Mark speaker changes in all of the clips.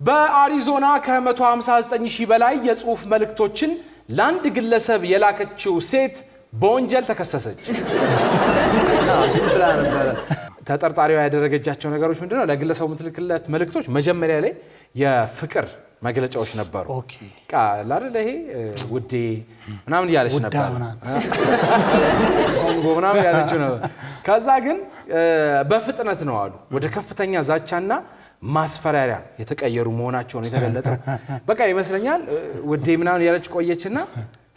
Speaker 1: በአሪዞና ከ159 ሺህ በላይ የጽሁፍ መልእክቶችን ለአንድ ግለሰብ የላከችው ሴት በወንጀል ተከሰሰች። ተጠርጣሪዋ ያደረገቻቸው ነገሮች ምንድነው? ለግለሰቡ ምትልክለት መልእክቶች መጀመሪያ ላይ የፍቅር መግለጫዎች ነበሩ። ቃል ይሄ ውዴ ምናምን ያለች ነበር። ኮንጎ ምናምን ያለች ነው። ከዛ ግን በፍጥነት ነው አሉ ወደ ከፍተኛ ዛቻና ማስፈራሪያ የተቀየሩ መሆናቸውን የተገለጸው። በቃ ይመስለኛል ውዴ ምናምን ያለች ቆየችና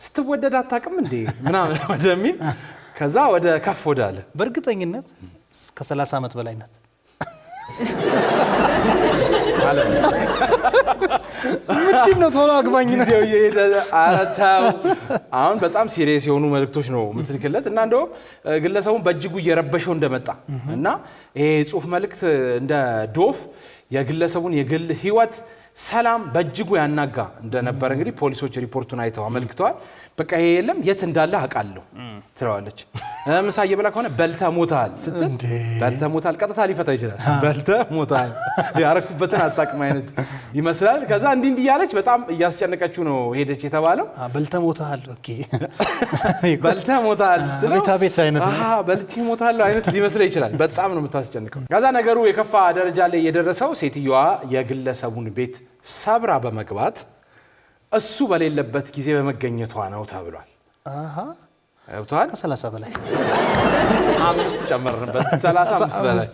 Speaker 1: ስትወደድ አታውቅም እንዴ ምናምን ወደሚል ከዛ ወደ ከፍ ወዳለ
Speaker 2: በእርግጠኝነት ከ30 ዓመት በላይ ናት
Speaker 1: ማለት ነው።
Speaker 2: ምንድነው ቶሎ አግባኝ ነው
Speaker 1: አራታው አሁን በጣም ሲሪየስ የሆኑ መልእክቶች ነው ምትልክለት እና እንደው ግለሰቡን በእጅጉ እየረበሸው እንደመጣ እና ይሄ ጽሁፍ መልእክት እንደ ዶፍ የግለሰቡን የግል ህይወት ሰላም በእጅጉ ያናጋ እንደነበር እንግዲህ ፖሊሶች ሪፖርቱን አይተው አመልክተዋል። በቃ ይሄ የለም የት እንዳለ አቃለው ትለዋለች። ምሳዬ ብላ ከሆነ በልተ ሞታል ስትል በልተ ሞታል ቀጥታ ሊፈታ ይችላል። በልተ ሞታል ያረኩበትን አጣቅም አይነት ይመስላል። ከዛ እንዲህ ያለች በጣም እያስጨነቀችው ነው ሄደች የተባለው።
Speaker 2: በልተ ሞታል ኦኬ
Speaker 1: በልተ ሞታል ስትለው
Speaker 2: ቤት አይነት
Speaker 1: በልቼ ሞታል አይነት ሊመስል ይችላል። በጣም ነው የምታስጨንቀው። ከዛ ነገሩ የከፋ ደረጃ ላይ የደረሰው ሴትዮዋ የግለሰቡን ቤት ሰብራ በመግባት እሱ በሌለበት ጊዜ በመገኘቷ ነው ተብሏል።
Speaker 2: ከ30 በላይ
Speaker 1: 5 ጨመርንበት 35 በላይ